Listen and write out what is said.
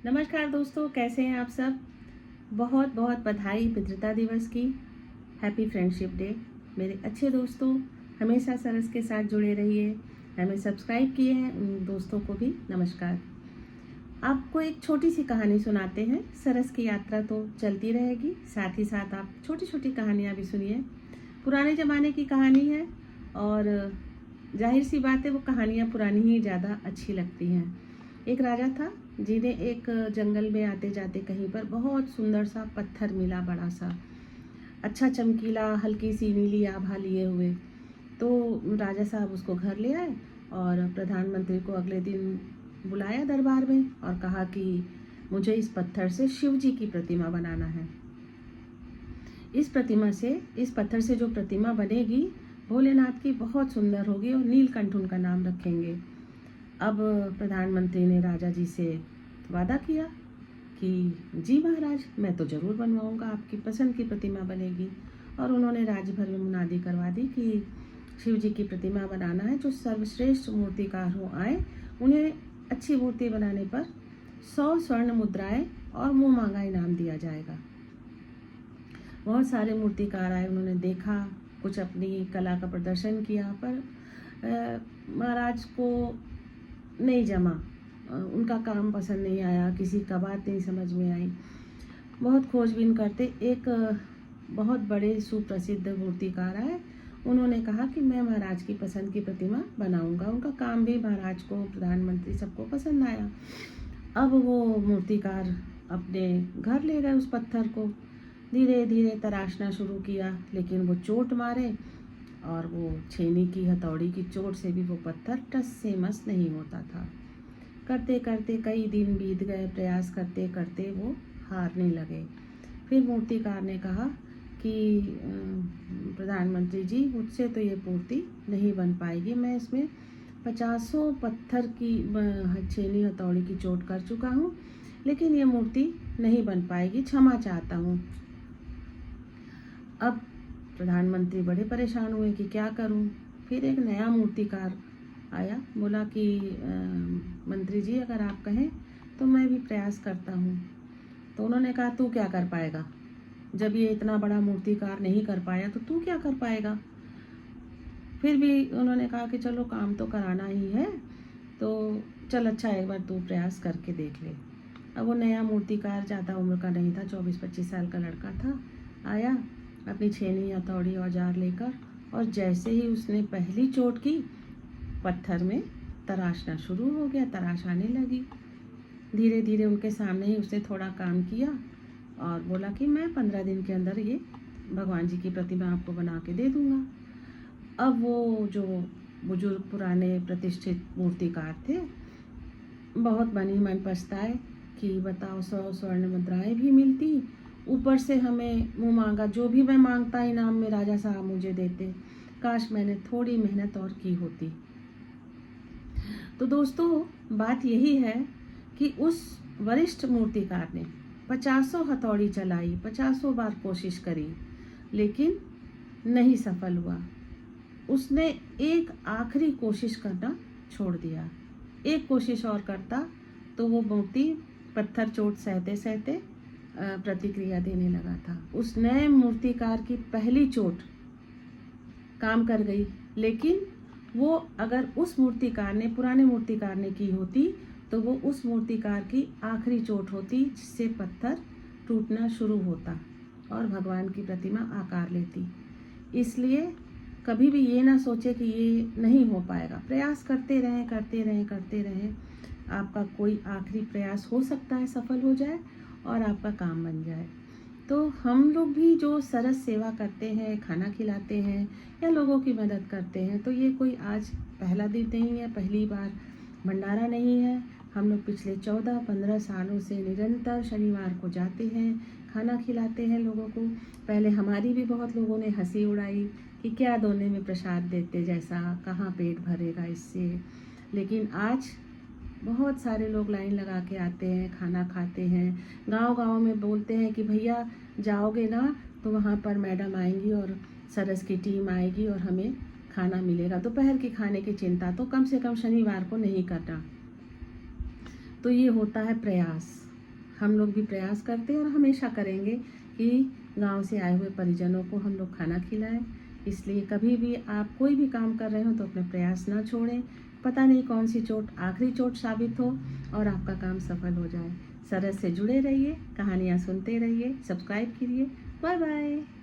नमस्कार दोस्तों, कैसे हैं आप सब। बहुत बहुत बधाई मित्रता दिवस की। Happy friendship day. मेरे अच्छे दोस्तों, हमेशा सरस के साथ जुड़े रहिए। हमें सब्सक्राइब किए हैं उन दोस्तों को भी नमस्कार। आपको एक छोटी सी कहानी सुनाते हैं। सरस की यात्रा तो चलती रहेगी, साथ ही साथ आप छोटी छोटी कहानियाँ भी सुनिए। पुराने ज़माने की कहानी है और जाहिर सी बात है वो कहानियाँ पुरानी ही ज़्यादा अच्छी लगती हैं। एक राजा था जिन्हें एक जंगल में आते जाते कहीं पर बहुत सुंदर सा पत्थर मिला, बड़ा सा, अच्छा चमकीला, हल्की सी नीली आभा लिए हुए। तो राजा साहब उसको घर ले आए और प्रधानमंत्री को अगले दिन बुलाया दरबार में और कहा कि मुझे इस पत्थर से शिव जी की प्रतिमा बनाना है। इस पत्थर से जो प्रतिमा बनेगी भोलेनाथ की बहुत सुंदर होगी और नीलकंठ उनका नाम रखेंगे। अब प्रधानमंत्री ने राजा जी से वादा किया कि जी महाराज, मैं तो ज़रूर बनवाऊंगा, आपकी पसंद की प्रतिमा बनेगी। और उन्होंने राज्य भर में मुनादी करवा दी कि शिव जी की प्रतिमा बनाना है। जो सर्वश्रेष्ठ मूर्तिकार हो आए, उन्हें अच्छी मूर्ति बनाने पर 100 स्वर्ण मुद्राएं और मुँह मांगा इनाम दिया जाएगा। बहुत सारे मूर्तिकार आए, उन्होंने देखा, कुछ अपनी कला का प्रदर्शन किया, पर महाराज को नहीं जमा, उनका काम पसंद नहीं आया, किसी का बात नहीं समझ में आई। बहुत खोजबीन करते एक बहुत बड़े सुप्रसिद्ध मूर्तिकार आए। उन्होंने कहा कि मैं महाराज की पसंद की प्रतिमा बनाऊंगा। उनका काम भी महाराज को, प्रधानमंत्री सबको पसंद आया। अब वो मूर्तिकार अपने घर ले गए उस पत्थर को, धीरे धीरे तराशना शुरू किया, लेकिन वो चोट मारे और वो छेनी की हथौड़ी की चोट से भी वो पत्थर टस से मस नहीं होता था। करते करते कई दिन बीत गए, प्रयास करते करते वो हारने लगे। फिर मूर्तिकार ने कहा कि प्रधानमंत्री जी, मुझसे तो ये मूर्ति नहीं बन पाएगी, मैं इसमें 50 पत्थर की छेनी हथौड़ी की चोट कर चुका हूँ, लेकिन ये मूर्ति नहीं बन पाएगी, क्षमा चाहता हूँ। अब प्रधानमंत्री बड़े परेशान हुए कि क्या करूं। फिर एक नया मूर्तिकार आया, बोला कि मंत्री जी, अगर आप कहें तो मैं भी प्रयास करता हूं। तो उन्होंने कहा, तू क्या कर पाएगा, जब ये इतना बड़ा मूर्तिकार नहीं कर पाया तो तू क्या कर पाएगा। फिर भी उन्होंने कहा कि चलो काम तो कराना ही है, तो चल अच्छा एक बार तू प्रयास करके देख ले। अब वो नया मूर्तिकार ज़्यादा उम्र का नहीं था, 24-25 साल का लड़का था। आया अपनी छेनी हथौड़ी औजार लेकर, और जैसे ही उसने पहली चोट की, पत्थर में तराशना शुरू हो गया, तराश आने लगी। धीरे धीरे उनके सामने ही उसने थोड़ा काम किया और बोला कि मैं 15 दिन के अंदर ये भगवान जी की प्रतिमा आपको बना के दे दूंगा। अब वो जो बुजुर्ग पुराने प्रतिष्ठित मूर्तिकार थे, बहुत बनी मन पछताए कि बताओ, 100 स्वर्ण मुद्राएं भी मिलती, ऊपर से हमें मुँह मांगा जो भी मैं मांगता इनाम में राजा साहब मुझे देते, काश मैंने थोड़ी मेहनत और की होती। तो दोस्तों, बात यही है कि उस वरिष्ठ मूर्तिकार ने 50 हथौड़ी चलाई, 50 बार कोशिश करी, लेकिन नहीं सफल हुआ। उसने एक आखिरी कोशिश करना छोड़ दिया। एक कोशिश और करता तो वो मूर्ति पत्थर चोट सहते सहते प्रतिक्रिया देने लगा था। उस नए मूर्तिकार की पहली चोट काम कर गई, लेकिन वो अगर उस मूर्तिकार ने, पुराने मूर्तिकार ने की होती, तो वो उस मूर्तिकार की आखिरी चोट होती, जिससे पत्थर टूटना शुरू होता और भगवान की प्रतिमा आकार लेती। इसलिए कभी भी ये ना सोचे कि ये नहीं हो पाएगा। प्रयास करते रहें, करते रहें, करते रहें। आपका कोई आखिरी प्रयास हो सकता है सफल हो जाए और आपका काम बन जाए। तो हम लोग भी जो सरस सेवा करते हैं, खाना खिलाते हैं या लोगों की मदद करते हैं, तो ये कोई आज पहला दिन नहीं है, पहली बार भंडारा नहीं है। हम लोग पिछले 14-15 सालों से निरंतर शनिवार को जाते हैं, खाना खिलाते हैं लोगों को। पहले हमारी भी बहुत लोगों ने हंसी उड़ाई कि क्या दोने में प्रसाद देते जैसा, कहाँ पेट भरेगा इससे। लेकिन आज बहुत सारे लोग लाइन लगा के आते हैं, खाना खाते हैं। गांव-गांव में बोलते हैं कि भैया जाओगे ना तो वहाँ पर मैडम आएंगी और सरस की टीम आएगी और हमें खाना मिलेगा। दोपहर की खाने की चिंता तो कम से कम शनिवार को नहीं करना। तो ये होता है प्रयास। हम लोग भी प्रयास करते हैं और हमेशा करेंगे कि गांव से आए हुए परिजनों को हम लोग खाना खिलाएं। इसलिए कभी भी आप कोई भी काम कर रहे हो तो अपने प्रयास ना छोड़ें। पता नहीं कौन सी चोट आखिरी चोट साबित हो और आपका काम सफल हो जाए। सरस से जुड़े रहिए, कहानियाँ सुनते रहिए, सब्सक्राइब कीजिए। Bye bye.